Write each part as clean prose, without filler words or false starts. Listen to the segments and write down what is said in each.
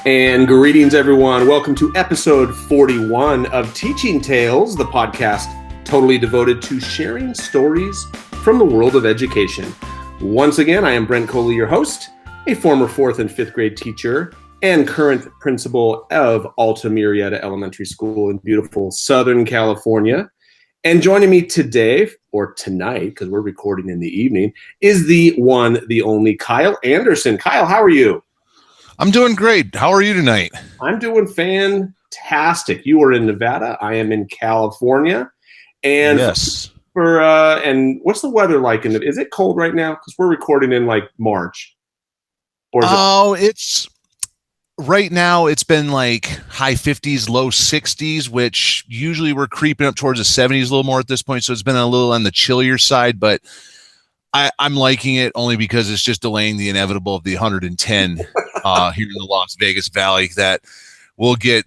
And greetings, everyone. Welcome to episode 41 of Teaching Tales, the podcast totally devoted to sharing stories from the world of education. Once again, I am Brent Coley, your host, a former 4th and 5th grade teacher and current principal of Alta Murrieta Elementary School in beautiful Southern California. And joining me today, or tonight, because we're recording in the evening, is the one, the only Kyle Anderson. Kyle, how are you? I'm doing great. How are you tonight? I'm doing fantastic. You are in Nevada. I am in California. And yes. And what's the weather like? Is it cold right now? Because we're recording in like March. It's right now. It's been like high 50s, low 60s, which usually we're creeping up towards the 70s a little more at this point. So it's been a little on the chillier side, but I'm liking it only because it's just delaying the inevitable of the 110 here in the Las Vegas Valley that we'll get.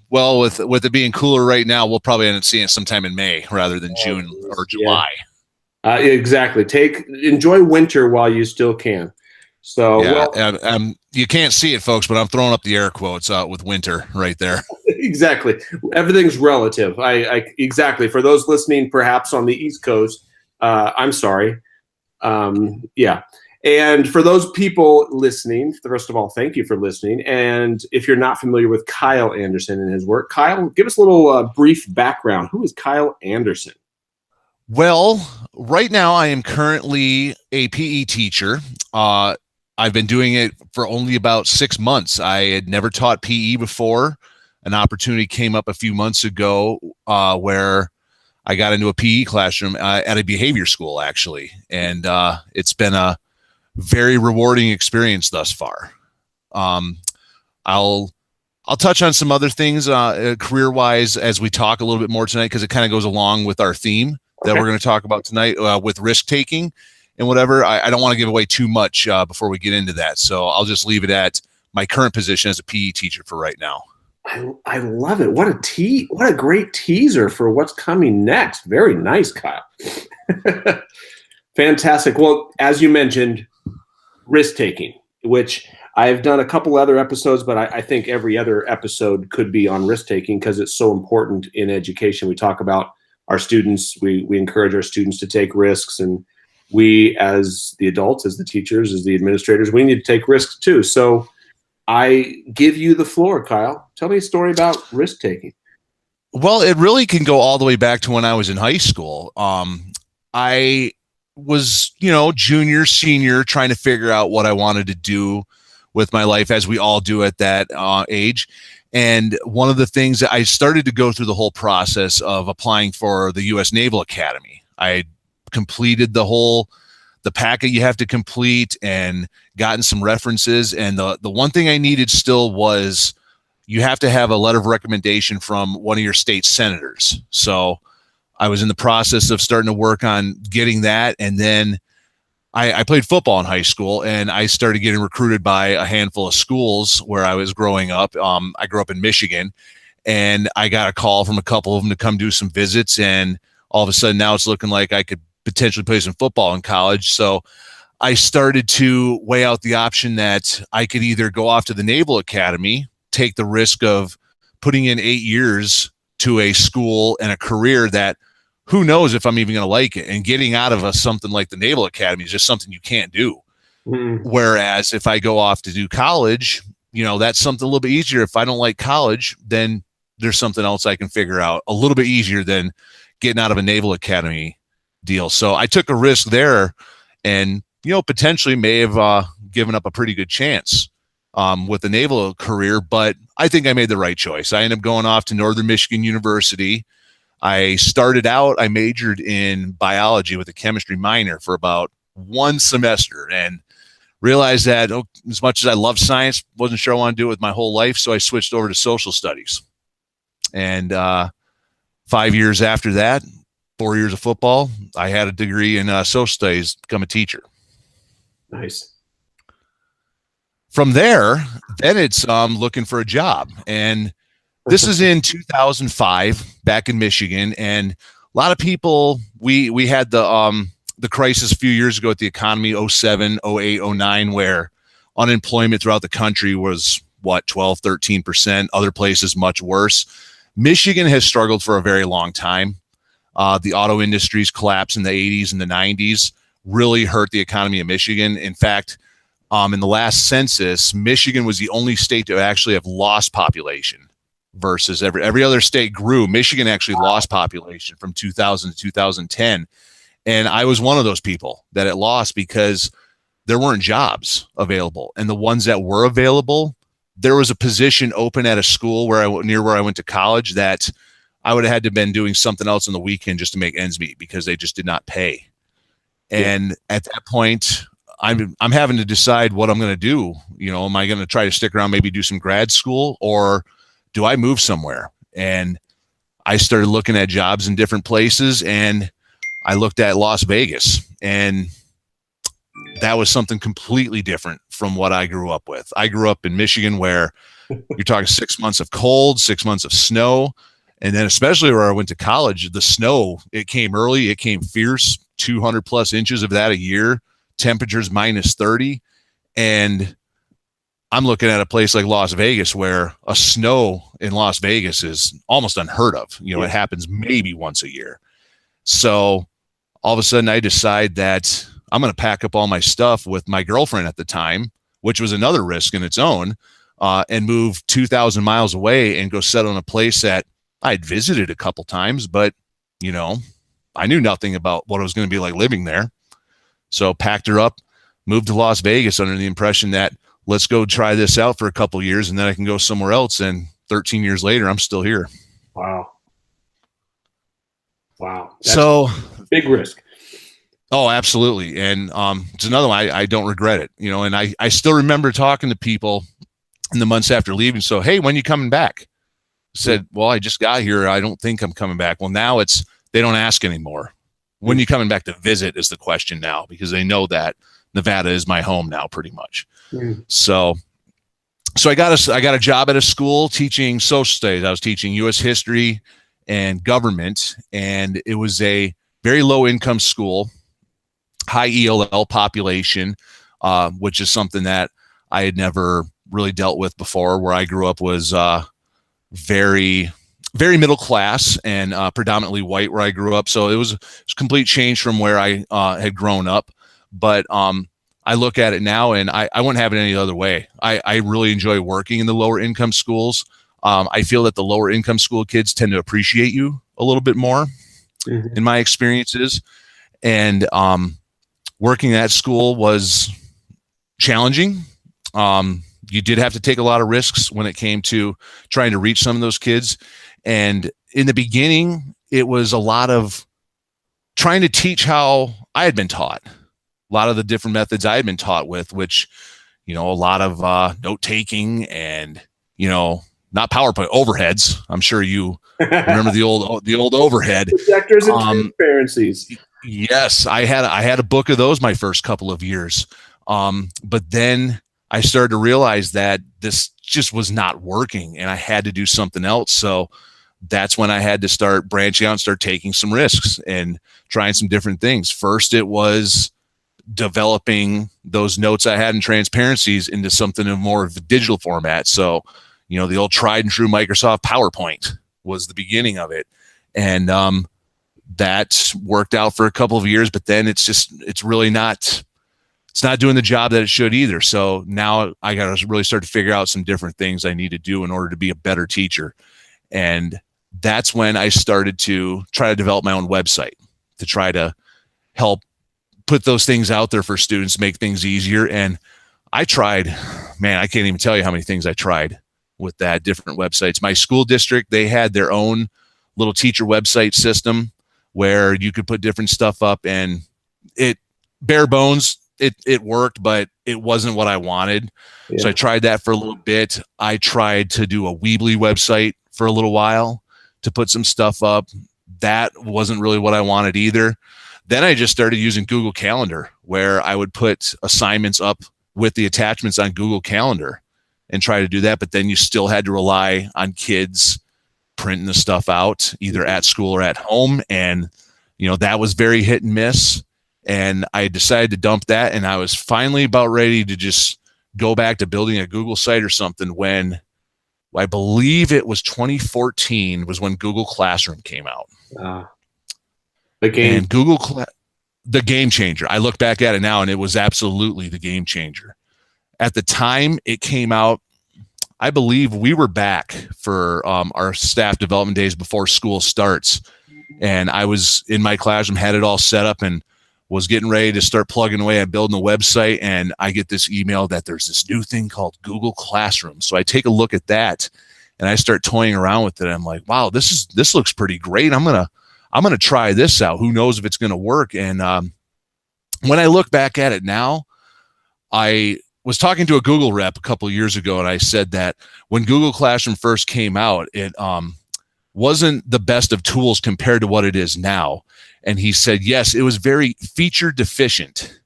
Well, with it being cooler right now, we'll probably end up seeing it sometime in May rather than June or July. Yeah. Exactly. Enjoy winter while you still can. So yeah, you can't see it, folks, but I'm throwing up the air quotes with winter right there. Exactly. Everything's relative. Exactly. For those listening, perhaps on the East Coast, I'm sorry. And for those people listening, first of all, thank you for listening. And if you're not familiar with Kyle Anderson and his work, Kyle, give us a little brief background. Who is Kyle Anderson? Well, right now I am currently a PE teacher. I've been doing it for only about 6 months. I had never taught PE before. An opportunity came up a few months ago where I got into a PE classroom at a behavior school, actually. And it's been a very rewarding experience thus far. I'll touch on some other things career-wise as we talk a little bit more tonight, because it kind of goes along with our theme that we're going to talk about tonight with risk-taking and whatever. I don't want to give away too much before we get into that. So I'll just leave it at my current position as a PE teacher for right now. I love it. What a great teaser for what's coming next. Very nice, Kyle. Fantastic. Well, as you mentioned, risk-taking, which I've done a couple other episodes, but I think every other episode could be on risk-taking because it's so important in education. We talk about our students. We encourage our students to take risks, and we as the adults, as the teachers, as the administrators, we need to take risks too. So I give you the floor, Kyle. Tell me a story about risk-taking. Well, it really can go all the way back to when I was in high school. I was, junior, senior, trying to figure out what I wanted to do with my life, as we all do at that age. And one of the things that I started to go through the whole process of applying for the U.S. Naval Academy. I completed the packet you have to complete and gotten some references. And the one thing I needed still was you have to have a letter of recommendation from one of your state senators. So I was in the process of starting to work on getting that. And then I played football in high school, and I started getting recruited by a handful of schools where I was growing up. I grew up in Michigan, and I got a call from a couple of them to come do some visits. And all of a sudden now it's looking like I could potentially play some football in college. So I started to weigh out the option that I could either go off to the Naval Academy, take the risk of putting in 8 years to a school and a career that who knows if I'm even going to like it, and getting out of something like the Naval Academy is just something you can't do. Mm-hmm. Whereas if I go off to do college, that's something a little bit easier. If I don't like college, then there's something else I can figure out a little bit easier than getting out of a Naval Academy deal. So I took a risk there, and potentially may have given up a pretty good chance with the naval career, but I think I made the right choice. I ended up going off to Northern Michigan University. I majored in biology with a chemistry minor for about 1 semester, and realized that as much as I love science, wasn't sure I want to do it with my whole life. So I switched over to social studies. And 5 years after that, 4 years of football, I had a degree in social studies, become a teacher. Nice. From there, then it's looking for a job. And this is in 2005 back in Michigan. And a lot of people, we had the crisis a few years ago at the economy, 07, 08, 09, where unemployment throughout the country was 12, 13%, other places much worse. Michigan has struggled for a very long time. The auto industry's collapse in the 80s and the 90s really hurt the economy of Michigan. In fact, in the last census, Michigan was the only state to actually have lost population versus every other state grew. Michigan actually lost population from 2000 to 2010. And I was one of those people that it lost because there weren't jobs available. And the ones that were available, there was a position open at a school near where I went to college that I would have had to been doing something else on the weekend just to make ends meet because they just did not pay. And at that point, I'm having to decide what I'm going to do. Am I going to try to stick around, maybe do some grad school, or do I move somewhere? And I started looking at jobs in different places, and I looked at Las Vegas, and that was something completely different from what I grew up with. I grew up in Michigan where you're talking 6 months of cold, 6 months of snow. And then especially where I went to college, the snow, it came early, it came fierce, 200 plus inches of that a year, temperatures minus 30. And I'm looking at a place like Las Vegas where a snow in Las Vegas is almost unheard of. It happens maybe once a year. So all of a sudden I decide that I'm going to pack up all my stuff with my girlfriend at the time, which was another risk in its own, and move 2,000 miles away and go settle in a place that I'd visited a couple times, but I knew nothing about what it was going to be like living there. So packed her up, moved to Las Vegas under the impression that let's go try this out for a couple of years and then I can go somewhere else. And 13 years later, I'm still here. Wow. That's so big risk. Oh, absolutely. And it's another one. I don't regret it, and I still remember talking to people in the months after leaving. So, hey, when you coming back? I said, well, I just got here. I don't think I'm coming back. Well, now they don't ask anymore. When you coming back to visit is the question now, because they know that Nevada is my home now pretty much. So I got a job at a school teaching social studies. I was teaching U.S. history and government, and it was a very low income school, high ELL population, which is something that I had never really dealt with before. Where I grew up was very, very middle class and predominantly white where I grew up. So it was a complete change from where I had grown up. But I look at it now and I wouldn't have it any other way. I really enjoy working in the lower income schools. I feel that the lower income school kids tend to appreciate you a little bit more in my experiences. And working at school was challenging. You did have to take a lot of risks when it came to trying to reach some of those kids. And in the beginning, it was a lot of trying to teach how I had been taught, a lot of the different methods I had been taught with, which, a lot of note taking and, not PowerPoint, overheads. I'm sure you remember the old overhead. Projectors and transparencies. Yes, I had a book of those my first couple of years. But then I started to realize that this just was not working and I had to do something else. So that's when I had to start branching out and start taking some risks and trying some different things. First, it was developing those notes I had in transparencies into something in more of a digital format. So, the old tried and true Microsoft PowerPoint was the beginning of it. And that worked out for a couple of years, but then it's really not doing the job that it should either. So now I got to really start to figure out some different things I need to do in order to be a better teacher. And that's when I started to try to develop my own website to try to help put those things out there for students, make things easier. And I tried, I can't even tell you how many things I tried with that, different websites. My school district, they had their own little teacher website system where you could put different stuff up, and it bare bones, it worked, but it wasn't what I wanted. Yeah. So I tried that for a little bit. I tried to do a Weebly website for a little while to put some stuff up. That wasn't really what I wanted either. Then I just started using Google Calendar, where I would put assignments up with the attachments on Google Calendar and try to do that. But then you still had to rely on kids printing the stuff out either at school or at home. And, that was very hit and miss. And I decided to dump that. And I was finally about ready to just go back to building a Google site or something when I believe it was 2014 was when Google Classroom came out. The game changer. I look back at it now and it was absolutely the game changer. At the time it came out, I believe we were back for our staff development days before school starts. And I was in my classroom, had it all set up and was getting ready to start plugging away at building a website. And I get this email that there's this new thing called Google Classroom. So I take a look at that and I start toying around with it. I'm like, wow, this looks pretty great. I'm going to try this out. Who knows if it's going to work? And when I look back at it now, I was talking to a Google rep a couple of years ago, and I said that when Google Classroom first came out, it wasn't the best of tools compared to what it is now. And he said, yes, it was very feature deficient.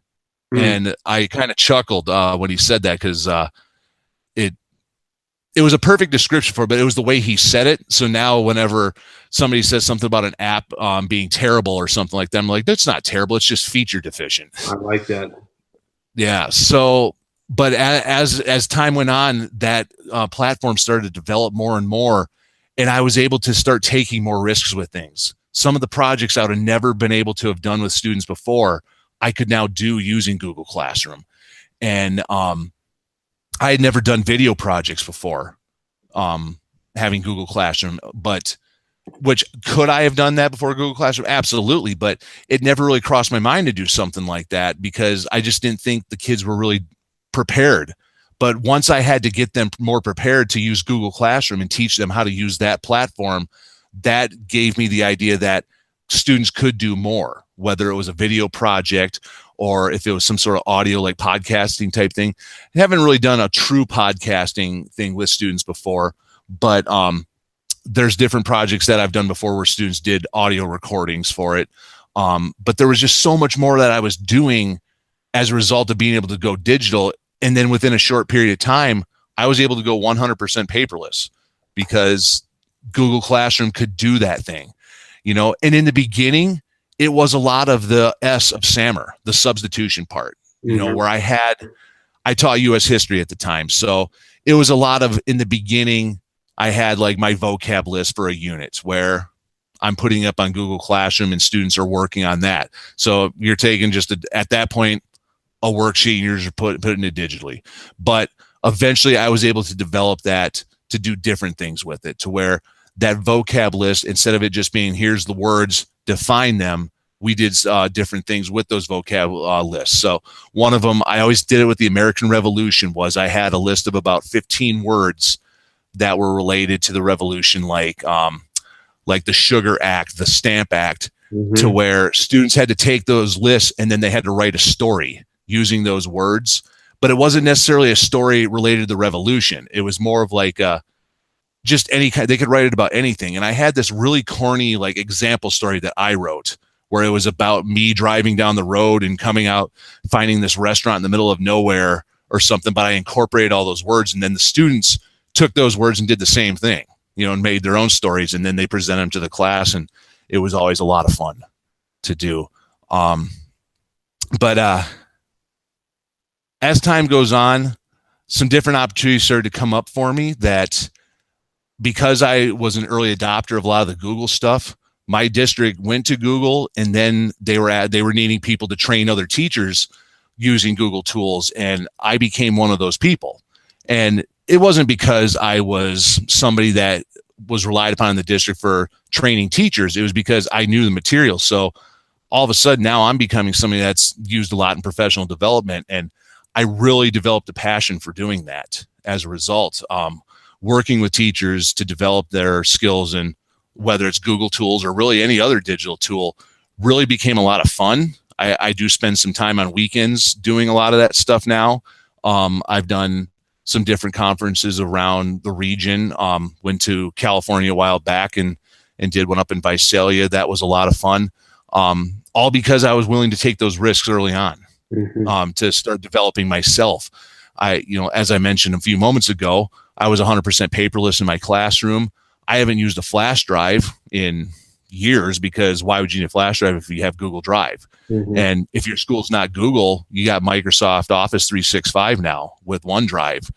And I kind of chuckled when he said that, because it was a perfect description for it, but it was the way he said it. So now whenever somebody says something about an app being terrible or something like that, I'm like, that's not terrible. It's just feature deficient. I like that. Yeah. So, but as time went on, that platform started to develop more and more, and I was able to start taking more risks with things. Some of the projects I would have never been able to have done with students before, I could now do using Google Classroom. And I had never done video projects before having Google Classroom, which could I have done that before Google Classroom? Absolutely. But it never really crossed my mind to do something like that because I just didn't think the kids were really prepared. But once I had to get them more prepared to use Google Classroom and teach them how to use that platform, that gave me the idea that students could do more, whether it was a video project or if it was some sort of audio like podcasting type thing. I haven't really done a true podcasting thing with students before, but there's different projects that I've done before where students did audio recordings for it. But there was just so much more that I was doing as a result of being able to go digital. And then within a short period of time, I was able to go 100% paperless because Google Classroom could do that thing, and in the beginning, it was a lot of the S of SAMR, the substitution part, where I taught US history at the time. So it was a lot of, in the beginning, I had like my vocab list for a unit where I'm putting up on Google Classroom and students are working on that. So you're taking at that point, a worksheet and you're just putting it digitally. But eventually I was able to develop that to do different things with it, to where that vocab list, instead of it just being here's the words, define them, we did different things with those vocab lists. So one of them, I always did it with the American Revolution, was I had a list of about 15 words that were related to the revolution, like the Sugar Act, the Stamp Act, to where students had to take those lists and then they had to write a story using those words. But it wasn't necessarily a story related to the revolution. It was more of like just any kind, they could write it about anything. And I had this really corny like example story that I wrote where it was about me driving down the road and coming out, finding this restaurant in the middle of nowhere or something, but I incorporated all those words. And then the students took those words and did the same thing, and made their own stories. And then they present them to the class. And it was always a lot of fun to do. But as time goes on, some different opportunities started to come up for me that, because I was an early adopter of a lot of the Google stuff, my district went to Google, and then they were needing people to train other teachers using Google tools, and I became one of those people. And it wasn't because I was somebody that was relied upon in the district for training teachers. It was because I knew the material. So all of a sudden now I'm becoming somebody that's used a lot in professional development, and I really developed a passion for doing that as a result. Working with teachers to develop their skills, and whether it's Google tools or really any other digital tool, really became a lot of fun. I do spend some time on weekends doing a lot of that stuff now. I've done some different conferences around the region. Went to California a while back and did one up in Visalia. That was a lot of fun. All because I was willing to take those risks early on, to start developing myself. As I mentioned a few moments ago, I was 100% paperless in my classroom. I haven't used a flash drive in years, because why would you need a flash drive if you have Google Drive? Mm-hmm. And if your school's not Google, you got Microsoft Office 365 now with OneDrive,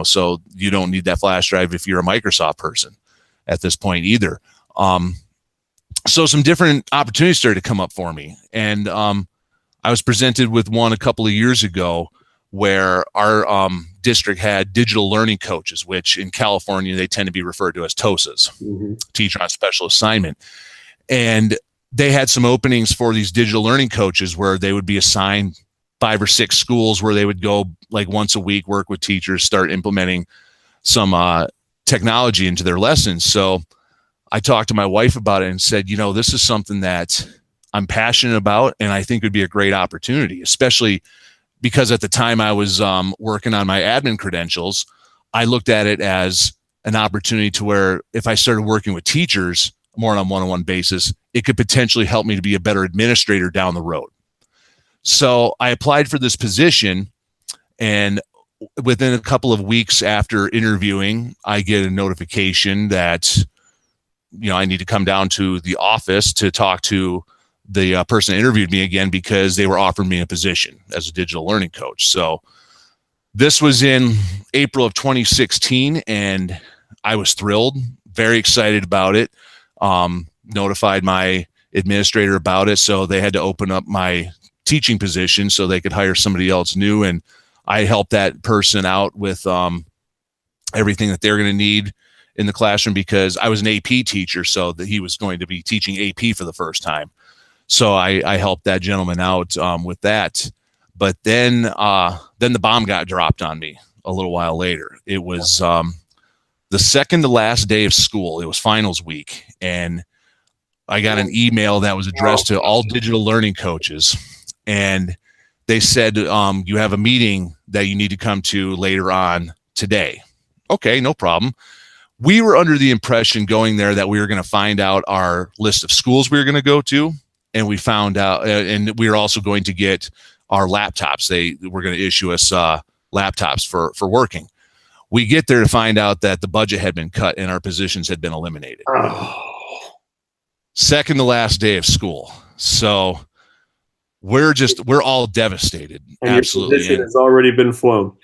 so you don't need that flash drive if you're a Microsoft person at this point either. So some different opportunities started to come up for me. And I was presented with one a couple of years ago where our district had digital learning coaches, which in California, they tend to be referred to as TOSAs, Mm-hmm. teacher on special assignment. And they had some openings for these digital learning coaches where they would be assigned 5 or 6 schools where they would go like once a week, work with teachers, start implementing some technology into their lessons. So I talked to my wife about it and said, this is something that I'm passionate about, and I think would be a great opportunity, especially because at the time I was working on my admin credentials. I looked at it as an opportunity to where if I started working with teachers more on a one-on-one basis, it could potentially help me to be a better administrator down the road. So I applied for this position, and within a couple of weeks after interviewing, I get a notification that I need to come down to the office to talk to the person that interviewed me again, because they were offering me a position as a digital learning coach. So this was in April of 2016, and I was thrilled, very excited about it. Notified my administrator about it, so they had to open up my teaching position so they could hire somebody else new, and I helped that person out with everything that they're going to need in the classroom, because I was an AP teacher, so that he was going to be teaching AP for the first time. So I helped that gentleman out with that. But then the bomb got dropped on me a little while later. It was the second to last day of school. It was finals week, and I got an email that was addressed to all digital learning coaches, and they said, you have a meeting that you need to come to later on today. Okay, no problem. We were under the impression going there that we were going to find out our list of schools we were going to go to. And we found out, and we were also going to get our laptops. They were going to issue us laptops for working. We get there to find out that the budget had been cut and our positions had been eliminated. Oh. Second to last day of school. So we're all devastated. And absolutely. Your position has already been flown.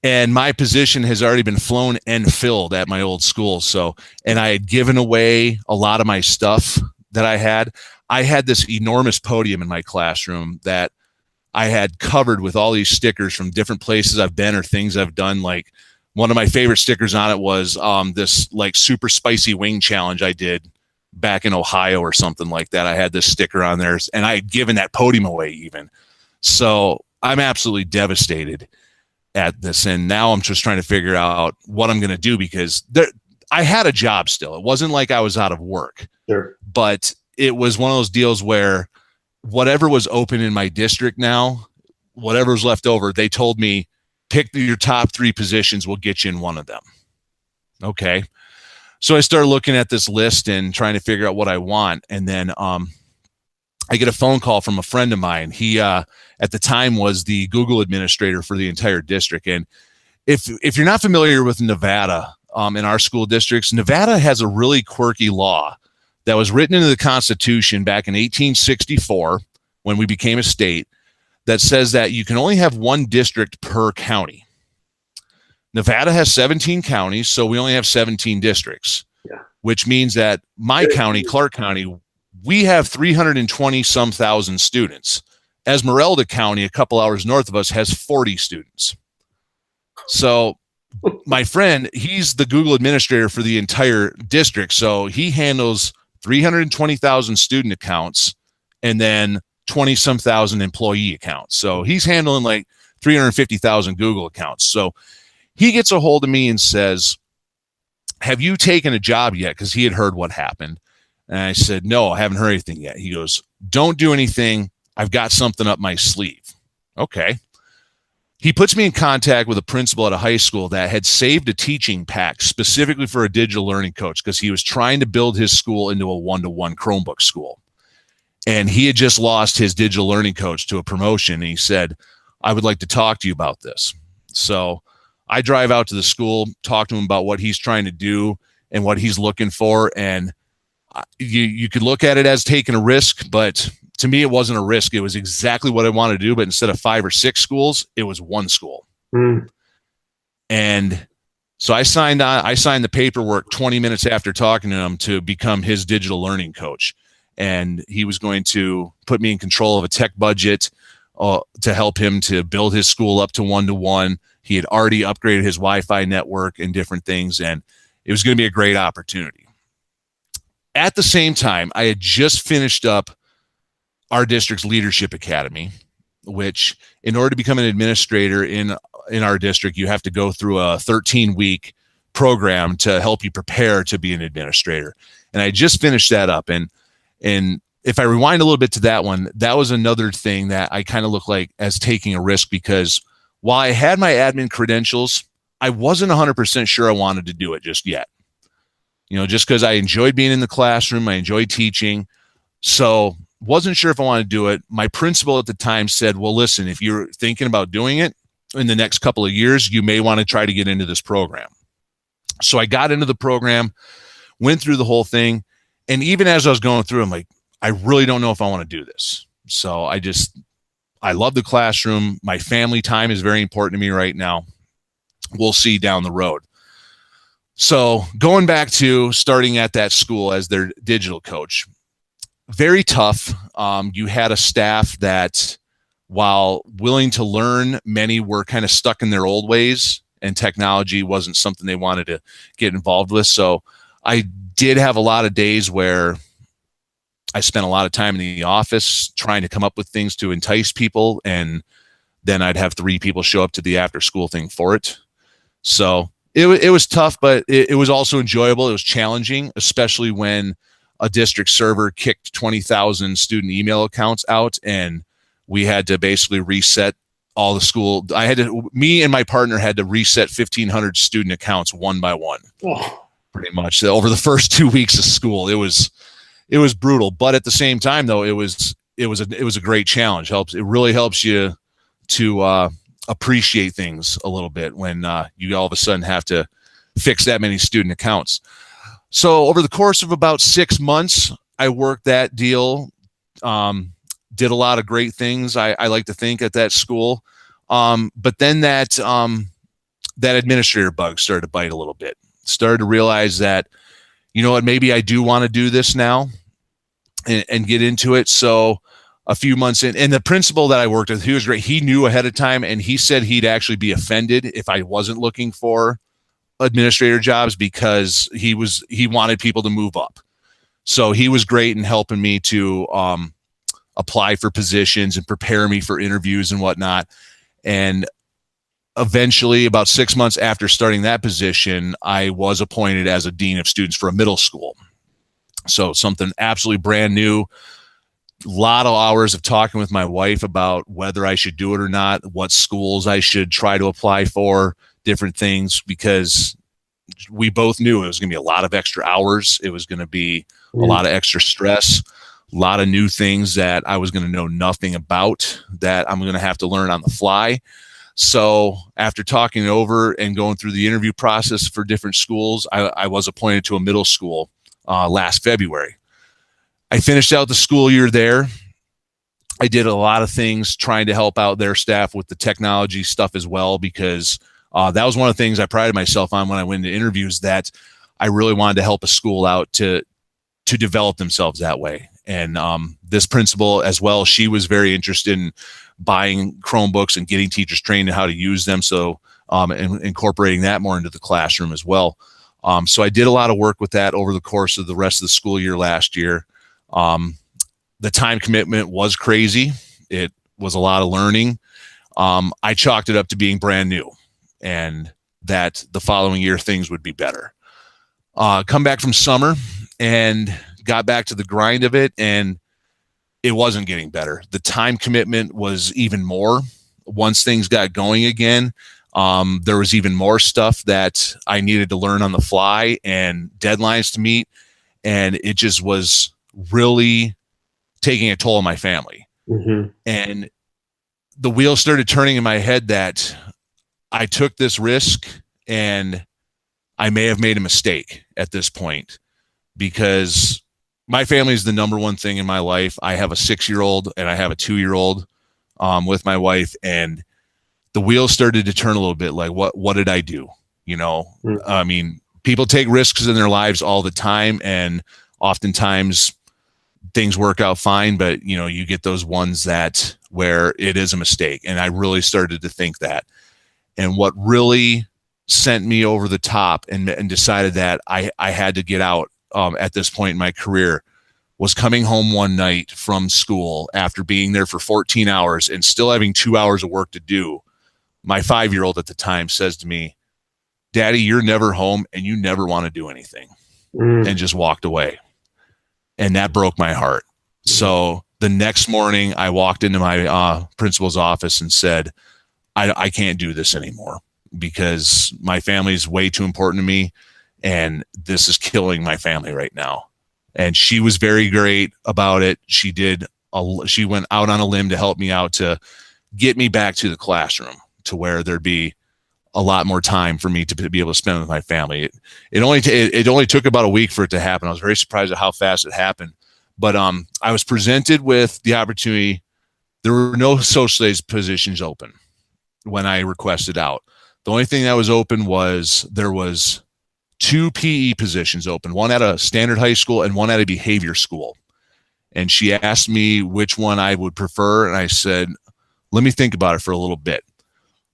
And my position has already been flown and filled at my old school. So, and I had given away a lot of my stuff that I had. I had this enormous podium in my classroom that I had covered with all these stickers from different places I've been or things I've done. Like one of my favorite stickers on it was this like super spicy wing challenge I did back in Ohio or something like that. I had this sticker on there, and I had given that podium away even. So I'm absolutely devastated at this, and now I'm just trying to figure out what I'm going to do, because I had a job still. It wasn't like I was out of work. Sure. But it was one of those deals where whatever was open in my district now, whatever was left over, they told me, pick your top 3 positions, we'll get you in one of them. Okay. So I started looking at this list and trying to figure out what I want. And then I get a phone call from a friend of mine. He at the time was the Google administrator for the entire district. And if you're not familiar with Nevada, in our school districts, Nevada has a really quirky law that was written into the Constitution back in 1864 when we became a state, that says that you can only have one district per county. Nevada has 17 counties, so we only have 17 districts, which means that my county, Clark County, we have 320 some thousand students. Esmeralda County, a couple hours north of us, has 40 students. So my friend, he's the Google administrator for the entire district. So he handles 320,000 student accounts and then 20 some thousand employee accounts. So he's handling like 350,000 Google accounts. So he gets a hold of me and says, have you taken a job yet? Because he had heard what happened. And I said, no, I haven't heard anything yet. He goes, don't do anything. I've got something up my sleeve. Okay. He puts me in contact with a principal at a high school that had saved a teaching pack specifically for a digital learning coach, because he was trying to build his school into a one-to-one Chromebook school. And he had just lost his digital learning coach to a promotion. And he said, I would like to talk to you about this. So I drive out to the school, talk to him about what he's trying to do and what he's looking for. And You could look at it as taking a risk, but to me, it wasn't a risk. It was exactly what I wanted to do. But instead of 5 or 6 schools, it was one school. And so I signed the paperwork 20 minutes after talking to him to become his digital learning coach. And he was going to put me in control of a tech budget to help him to build his school up to 1-to-1. He had already upgraded his Wi-Fi network and different things, and it was going to be a great opportunity. At the same time, I had just finished up our district's leadership academy, which in order to become an administrator in our district, you have to go through a 13-week program to help you prepare to be an administrator. And I just finished that up. And if I rewind a little bit to that one, that was another thing that I kind of look like as taking a risk, because while I had my admin credentials, I wasn't 100% sure I wanted to do it just yet. Just because I enjoyed being in the classroom, I enjoyed teaching. So wasn't sure if I wanted to do it. My principal at the time said, well, listen, if you're thinking about doing it in the next couple of years, you may want to try to get into this program. So I got into the program, went through the whole thing. And even as I was going through, I'm like, I really don't know if I want to do this. So I love the classroom. My family time is very important to me right now. We'll see down the road. So going back to starting at that school as their digital coach, very tough. You had a staff that, while willing to learn, many were kind of stuck in their old ways, and technology wasn't something they wanted to get involved with. So I did have a lot of days where I spent a lot of time in the office trying to come up with things to entice people, and then I'd have 3 people show up to the after school thing for it. So it was tough, but it was also enjoyable. It was challenging, especially when a district server kicked 20,000 student email accounts out, and we had to basically reset all the school. Me and my partner had to reset 1,500 student accounts one by one, pretty much over the first 2 weeks of school. It was brutal, but at the same time, though, it was a great challenge. It really helps you to appreciate things a little bit when you all of a sudden have to fix that many student accounts. So over the course of about 6 months, I worked that deal, did a lot of great things, I like to think, at that school. But then that administrator bug started to bite a little bit. Started to realize that, maybe I do want to do this now and get into it. So a few months in, and the principal that I worked with, he was great. He knew ahead of time, and he said he'd actually be offended if I wasn't looking for administrator jobs, because he wanted people to move up. So he was great in helping me to apply for positions and prepare me for interviews and whatnot. And eventually, about 6 months after starting that position, I was appointed as a dean of students for a middle school. So something absolutely brand new. A lot of hours of talking with my wife about whether I should do it or not, what schools I should try to apply for, different things, because we both knew it was going to be a lot of extra hours. It was going to be a lot of extra stress, a lot of new things that I was going to know nothing about, that I'm going to have to learn on the fly. So after talking it over and going through the interview process for different schools, I was appointed to a middle school last February. I finished out the school year there. I did a lot of things trying to help out their staff with the technology stuff as well, because that was one of the things I prided myself on when I went into interviews, that I really wanted to help a school out to develop themselves that way. And this principal as well, she was very interested in buying Chromebooks and getting teachers trained in how to use them. So and incorporating that more into the classroom as well. So I did a lot of work with that over the course of the rest of the school year last year. The time commitment was crazy. It was a lot of learning. I chalked it up to being brand new, and that the following year things would be better. Come back from summer and got back to the grind of it, and it wasn't getting better. The time commitment was even more. Once things got going again, there was even more stuff that I needed to learn on the fly and deadlines to meet, and it just was really taking a toll on my family. And the wheels started turning in my head that I took this risk and I may have made a mistake at this point, because my family is the number one thing in my life. I have a 6-year-old and I have a 2-year-old with my wife, and the wheels started to turn a little bit. Like, what did I do? I mean, people take risks in their lives all the time, and oftentimes things work out fine, but you get those ones that where it is a mistake. And I really started to think that. And what really sent me over the top and decided that I had to get out at this point in my career was coming home one night from school after being there for 14 hours and still having 2 hours of work to do. My 5-year-old at the time says to me, "Daddy, you're never home and you never want to do anything," and just walked away. And that broke my heart. So the next morning I walked into my principal's office and said, I can't do this anymore because my family is way too important to me. And this is killing my family right now. And she was very great about it. She went out on a limb to help me out to get me back to the classroom to where there'd be a lot more time for me to be able to spend with my family. It only took about a week for it to happen. I was very surprised at how fast it happened. But I was presented with the opportunity. There were no social studies positions open when I requested out. The only thing that was open was there was 2 PE positions open, one at a standard high school and one at a behavior school. And she asked me which one I would prefer. And I said, let me think about it for a little bit.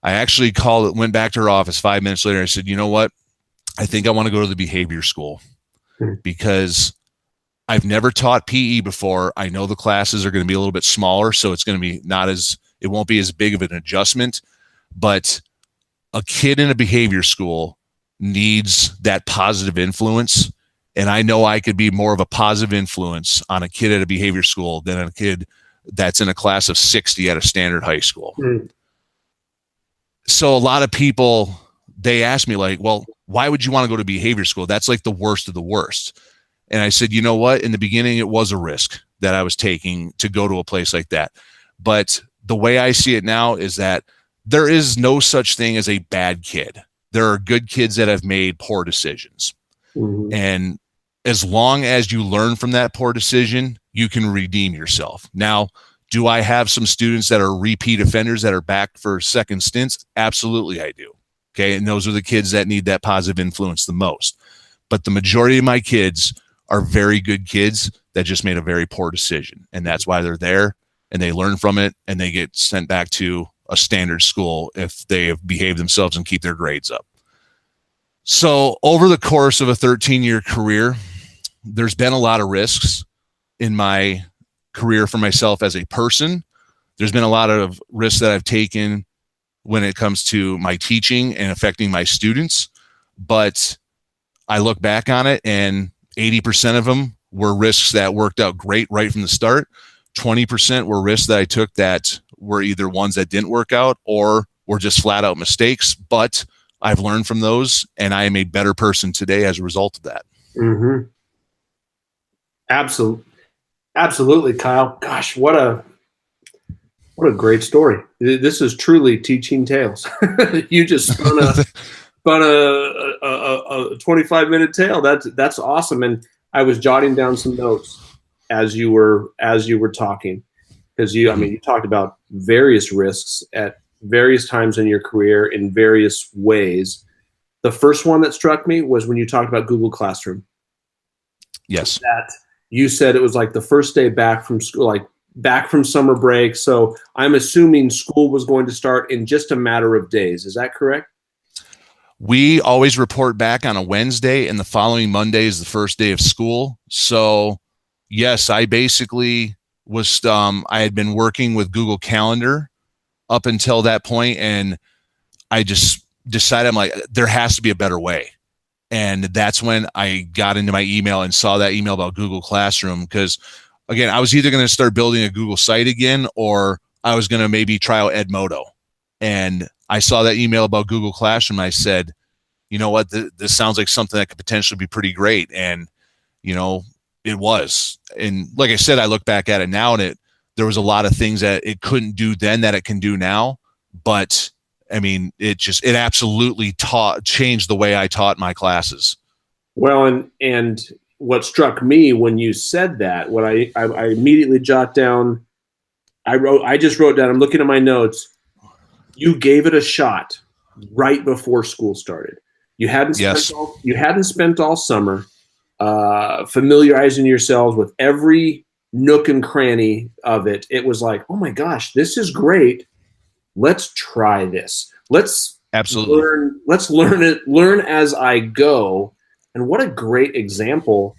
I actually went back to her office 5 minutes later. I said, you know what? I think I want to go to the behavior school because I've never taught PE before. I know the classes are going to be a little bit smaller, so it's going to be it won't be as big of an adjustment, but a kid in a behavior school needs that positive influence. And I know I could be more of a positive influence on a kid at a behavior school than a kid that's in a class of 60 at a standard high school. So a lot of people, they ask me like, well, why would you want to go to behavior school? That's like the worst of the worst. And I said, you know what? In the beginning, it was a risk that I was taking to go to a place like that. But the way I see it now is that there is no such thing as a bad kid. There are good kids that have made poor decisions. And as long as you learn from that poor decision, you can redeem yourself. Now, do I have some students that are repeat offenders that are back for second stints? Absolutely, I do. Okay. And those are the kids that need that positive influence the most. But the majority of my kids are very good kids that just made a very poor decision. And that's why they're there and they learn from it and they get sent back to a standard school if they have behaved themselves and keep their grades up. So over the course of a 13-year career, there's been a lot of risks in my career for myself as a person. There's been a lot of risks that I've taken when it comes to my teaching and affecting my students. But I look back on it and 80% of them were risks that worked out great right from the start. 20% were risks that I took that were either ones that didn't work out or were just flat out mistakes. But I've learned from those and I am a better person today as a result of that. Absolutely, Kyle. Gosh, what a great story. This is truly teaching tales. You just spun a 25-minute tale. That's awesome. And I was jotting down some notes as you were talking, because you talked about various risks at various times in your career in various ways. The first one that struck me was when you talked about Google Classroom. Yes. That you said it was like the first day back from school, like back from summer break. So I'm assuming school was going to start in just a matter of days. Is that correct? We always report back on a Wednesday and the following Monday is the first day of school. So yes, I basically was, I had been working with Google Calendar up until that point, and I just decided, I'm like, there has to be a better way. And that's when I got into my email and saw that email about Google Classroom, because again, I was either going to start building a Google site again, or I was going to maybe try out Edmodo. And I saw that email about Google Classroom. I said, you know what, this sounds like something that could potentially be pretty great. And, it was. And like I said, I look back at it now and there was a lot of things that it couldn't do then that it can do now. But it absolutely changed the way I taught my classes. Well, and what struck me when you said that, what I immediately jot down, I just wrote down, I'm looking at my notes. You gave it a shot right before school started. You hadn't spent all summer familiarizing yourselves with every nook and cranny of it. It was like, oh my gosh, this is great. Let's try this. Let's learn as I go. And what a great example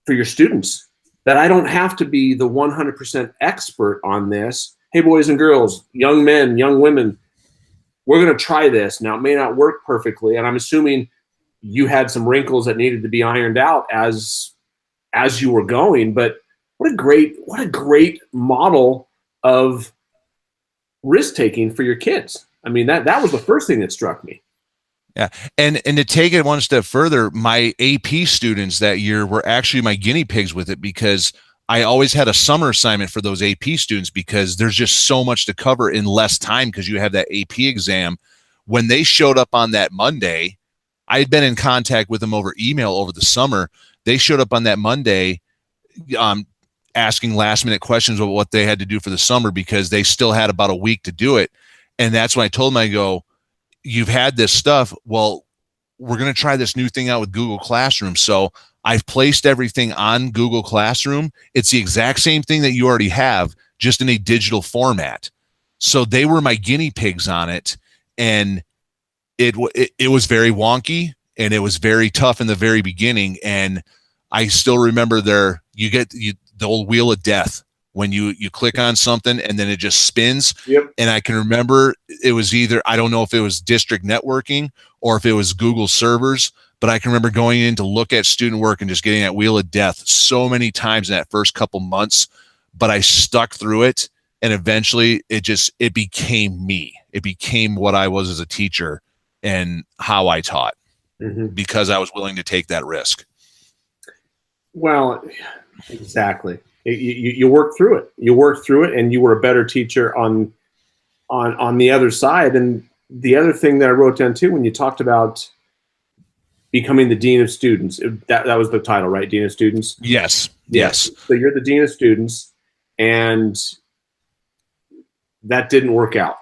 for your students, that I don't have to be the 100% expert on this. Hey, boys and girls, young men, young women, we're going to try this. Now, it may not work perfectly, and I'm assuming you had some wrinkles that needed to be ironed out as you were going, but what a great model of risk-taking for your kids. I mean, that was the first thing that struck me. Yeah. And to take it one step further, my AP students that year were actually my guinea pigs with it, because I always had a summer assignment for those AP students, because there's just so much to cover in less time because you have that AP exam. When they showed up on that Monday, I had been in contact with them over email over the summer. They showed up on that Monday asking last minute questions about what they had to do for the summer because they still had about a week to do it. And that's when I told them, I go, you've had this stuff. Well, we're going to try this new thing out with Google Classroom. So I've placed everything on Google Classroom. It's the exact same thing that you already have, just in a digital format. So they were my guinea pigs on it. And it was very wonky and it was very tough in the very beginning. And I still remember the old wheel of death. When you click on something and then it just spins. Yep. And I can remember it was either, I don't know if it was district networking or if it was Google servers, but I can remember going in to look at student work and just getting that wheel of death so many times in that first couple months, but I stuck through it. And eventually it became me. It became what I was as a teacher and how I taught, because I was willing to take that risk. Well, exactly. You worked through it. You worked through it, and you were a better teacher on the other side. And the other thing that I wrote down too, when you talked about becoming the dean of students, that was the title, right? Dean of students. Yes. So you're the dean of students, and that didn't work out.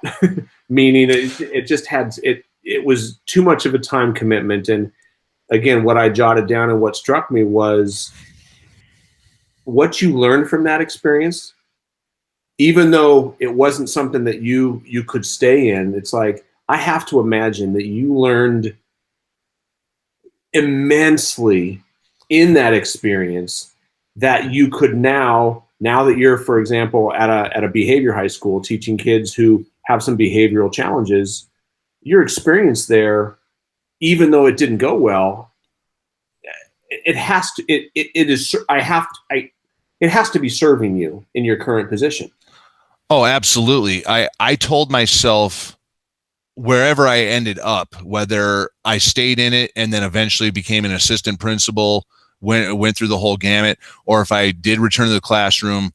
Meaning it just had it was too much of a time commitment. And again, what I jotted down and what struck me was what you learned from that experience, even though it wasn't something that you could stay in. It's like, I have to imagine that you learned immensely in that experience that you could now that you're, for example, at a behavior high school teaching kids who have some behavioral challenges, your experience there, even though it didn't go well, it has to be serving you in your current position. Oh, absolutely. I told myself, wherever I ended up, whether I stayed in it and then eventually became an assistant principal, went through the whole gamut, or if I did return to the classroom,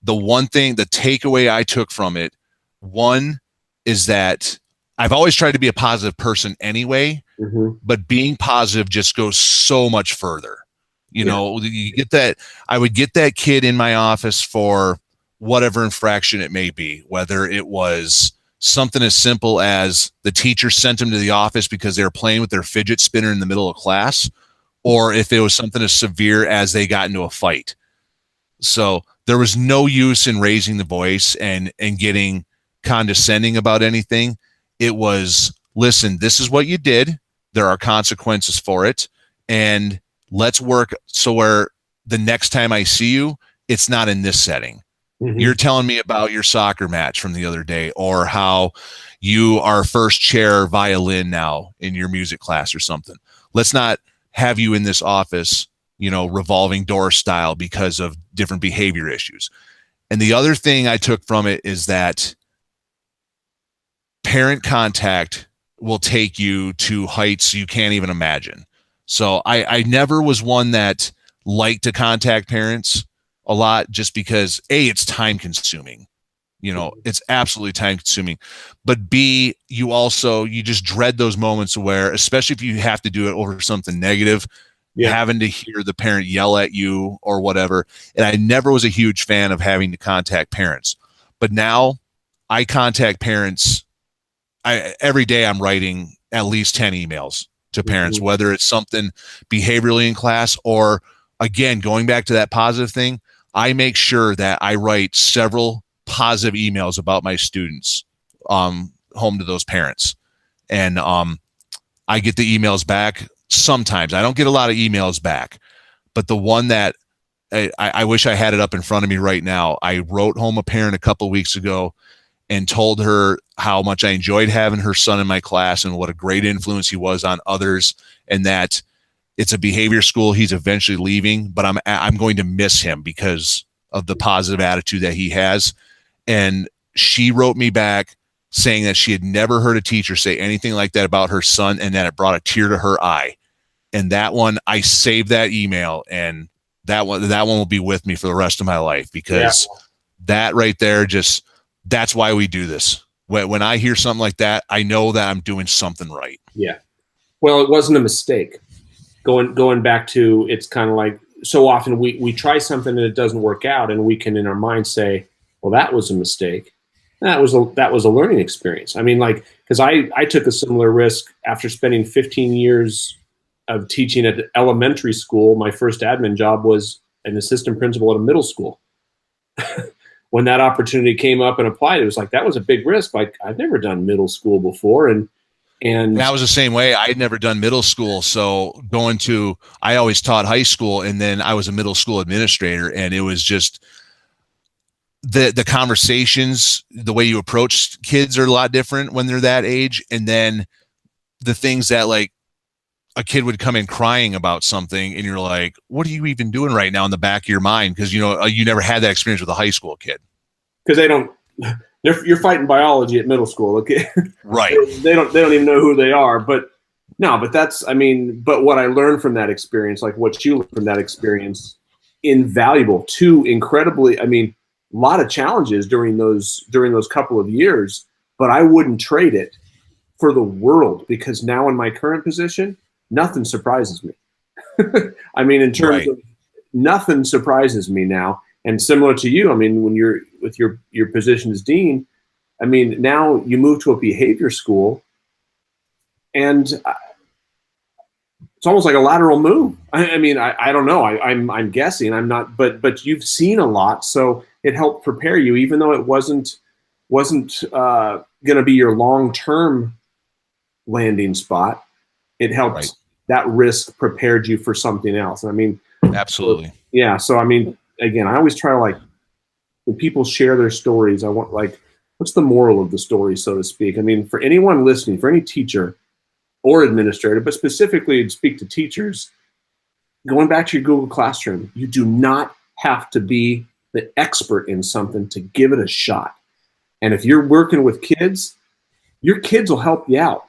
the takeaway I took from it, one, is that I've always tried to be a positive person anyway, but being positive just goes so much further. You know, you get that. I would get that kid in my office for whatever infraction it may be, whether it was something as simple as the teacher sent them to the office because they were playing with their fidget spinner in the middle of class, or if it was something as severe as they got into a fight. So there was no use in raising the voice and getting condescending about anything. It was, listen, this is what you did. There are consequences for it. And let's work so where the next time I see you, it's not in this setting. You're telling me about your soccer match from the other day, or how you are first chair violin now in your music class or something. Let's not have you in this office, revolving door style because of different behavior issues. And the other thing I took from it is that parent contact will take you to heights you can't even imagine. So I never was one that liked to contact parents a lot, just because A, it's time consuming. It's absolutely time consuming. But B, you just dread those moments where, especially if you have to do it over something negative, having to hear the parent yell at you or whatever. And I never was a huge fan of having to contact parents. But now I contact parents. Every day I'm writing at least 10 emails to parents, whether it's something behaviorally in class or, again, going back to that positive thing, I make sure that I write several positive emails about my students home to those parents. And I get the emails back sometimes. I don't get a lot of emails back, but the one that I wish I had it up in front of me right now, I wrote home a parent a couple of weeks ago and told her how much I enjoyed having her son in my class and what a great influence he was on others, and that it's a behavior school. He's eventually leaving, but I'm going to miss him because of the positive attitude that he has. And she wrote me back saying that she had never heard a teacher say anything like that about her son, and that it brought a tear to her eye. And that one, I saved that email, and that one will be with me for the rest of my life, because that right there, that's why we do this. When I hear something like that, I know that I'm doing something right. Yeah. Well, it wasn't a mistake. Going back to, it's kind of like, so often we try something and it doesn't work out, and we can in our mind say, well, that was a mistake. That was a learning experience. I mean, like, because I took a similar risk after spending 15 years of teaching at elementary school. My first admin job was an assistant principal at a middle school. When that opportunity came up and applied, it was like, that was a big risk. Like, I've never done middle school before. And that was the same way. I had never done middle school. So I always taught high school, and then I was a middle school administrator, and it was just the conversations, the way you approach kids are a lot different when they're that age. And then the things that, like, a kid would come in crying about something, and you're like, what are you even doing right now in the back of your mind? Because, you never had that experience with a high school kid. Because you're fighting biology at middle school. Okay? Right. They don't even know who they are. But but what I learned from that experience, like what you learned from that experience, invaluable, incredibly, a lot of challenges during those couple of years, but I wouldn't trade it for the world, because now in my current position, nothing surprises me. In terms of, nothing surprises me now. And similar to you, when you're with your position as dean, now you move to a behavior school, and it's almost like a lateral move. I don't know. I'm guessing. I'm not, but you've seen a lot, so it helped prepare you, even though it wasn't going to be your long-term landing spot. It helped. Right. That risk prepared you for something else. Absolutely. Yeah. So, again, I always try to, like, when people share their stories, I want, like, what's the moral of the story, so to speak? For anyone listening, for any teacher or administrator, but specifically to speak to teachers, going back to your Google Classroom, you do not have to be the expert in something to give it a shot. And if you're working with kids, your kids will help you out.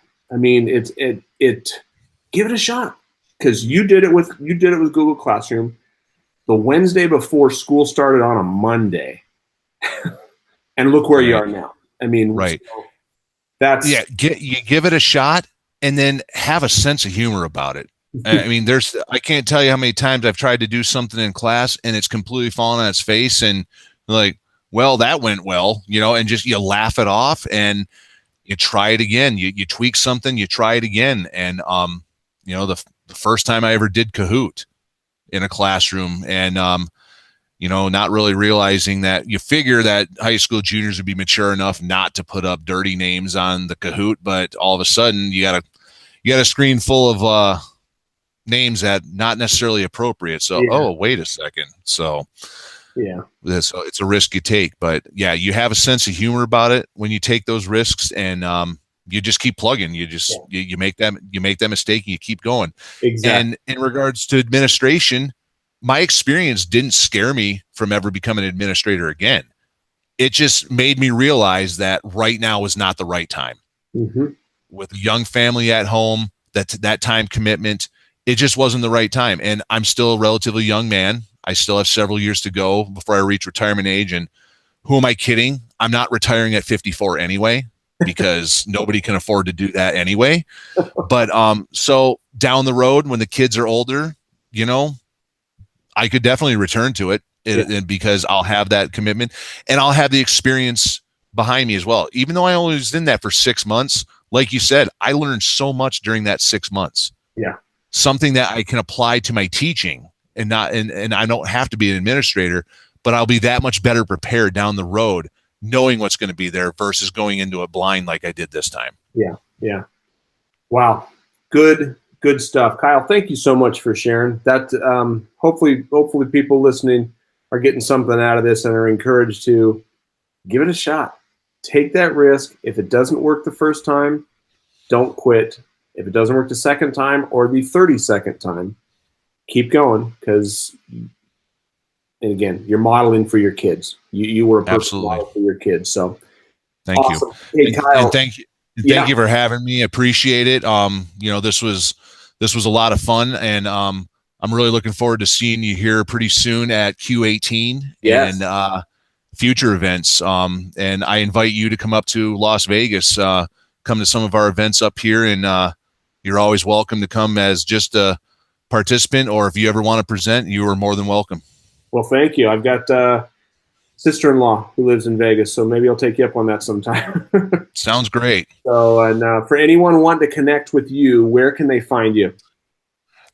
Give it a shot, because you did it with Google Classroom the Wednesday before school started on a Monday, and look where you are now. Right. So that's you give it a shot, and then have a sense of humor about it. I can't tell you how many times I've tried to do something in class and it's completely fallen on its face, and like, well, that went well, and just, you laugh it off and you try it again. You tweak something, you try it again. And, the first time I ever did Kahoot in a classroom, and, not really realizing that, you figure that high school juniors would be mature enough not to put up dirty names on the Kahoot, but all of a sudden you got a screen full of, names that not necessarily appropriate. So, Oh, wait a second. So it's a risk you take, but you have a sense of humor about it when you take those risks, and, you just keep plugging. You make that mistake and you keep going. Exactly. And in regards to administration, my experience didn't scare me from ever becoming an administrator again. It just made me realize that right now was not the right time. Mm-hmm. With a young family at home, that time commitment, it just wasn't the right time. And I'm still a relatively young man. I still have several years to go before I reach retirement age. And who am I kidding? I'm not retiring at 54 anyway, because nobody can afford to do that anyway. But so down the road, when the kids are older, I could definitely return to it, because I'll have that commitment and I'll have the experience behind me as well. Even though I only was in that for 6 months, like you said, I learned so much during that 6 months. Yeah. Something that I can apply to my teaching, and I don't have to be an administrator, but I'll be that much better prepared down the road, knowing what's going to be there versus going into it blind like I did this time. Yeah. Yeah. Wow. Good stuff. Kyle, thank you so much for sharing that. Hopefully people listening are getting something out of this and are encouraged to give it a shot. Take that risk. If it doesn't work the first time, don't quit. If it doesn't work the second time or the 32nd time, keep going, because, and again, you're modeling for your kids. You were a person model for your kids. So thank awesome. you. Hey, Kyle. And thank you. Thank you for having me. Appreciate it. This was a lot of fun, and I'm really looking forward to seeing you here pretty soon at Q18 and future events. And I invite you to come up to Las Vegas, come to some of our events up here, and you're always welcome to come as just a participant, or if you ever want to present, you are more than welcome. Well, thank you. I've got sister-in-law who lives in Vegas, so maybe I'll take you up on that sometime. Sounds great. So, and for anyone wanting to connect with you, where can they find you?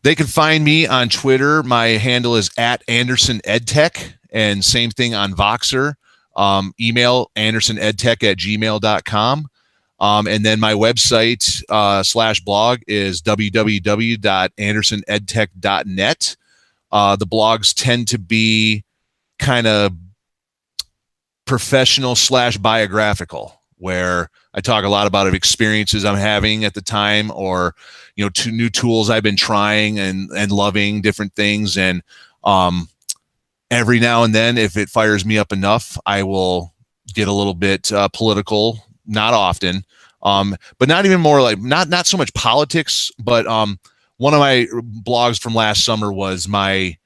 They can find me on Twitter. My handle is @AndersonEdTech, and same thing on Voxer. Email andersonedtech@gmail.com. And then my website /blog is www.andersonedtech.net. The blogs tend to be kind of professional /biographical, where I talk a lot about experiences I'm having at the time, or new tools I've been trying and loving different things. And every now and then, if it fires me up enough, I will get a little bit political. Not often, but not even more like not so much politics. But one of my blogs from last summer was I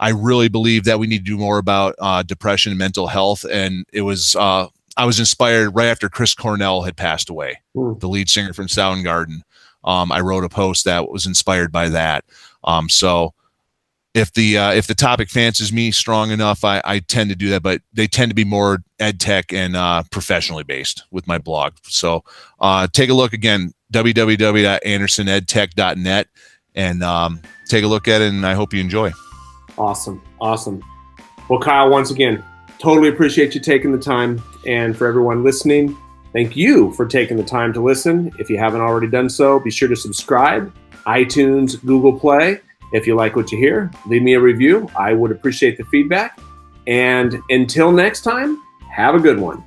really believe that we need to do more about depression and mental health. And it was, I was inspired right after Chris Cornell had passed away, the lead singer from Soundgarden. I wrote a post that was inspired by that. So if the topic fancies me strong enough, I tend to do that, but they tend to be more ed tech and professionally based with my blog. So take a look again, www.andersonedtech.net, and take a look at it, and I hope you enjoy. Awesome. Well, Kyle, once again, totally appreciate you taking the time. And for everyone listening, thank you for taking the time to listen. If you haven't already done so, be sure to subscribe, iTunes, Google Play. If you like what you hear, leave me a review. I would appreciate the feedback. And until next time, have a good one.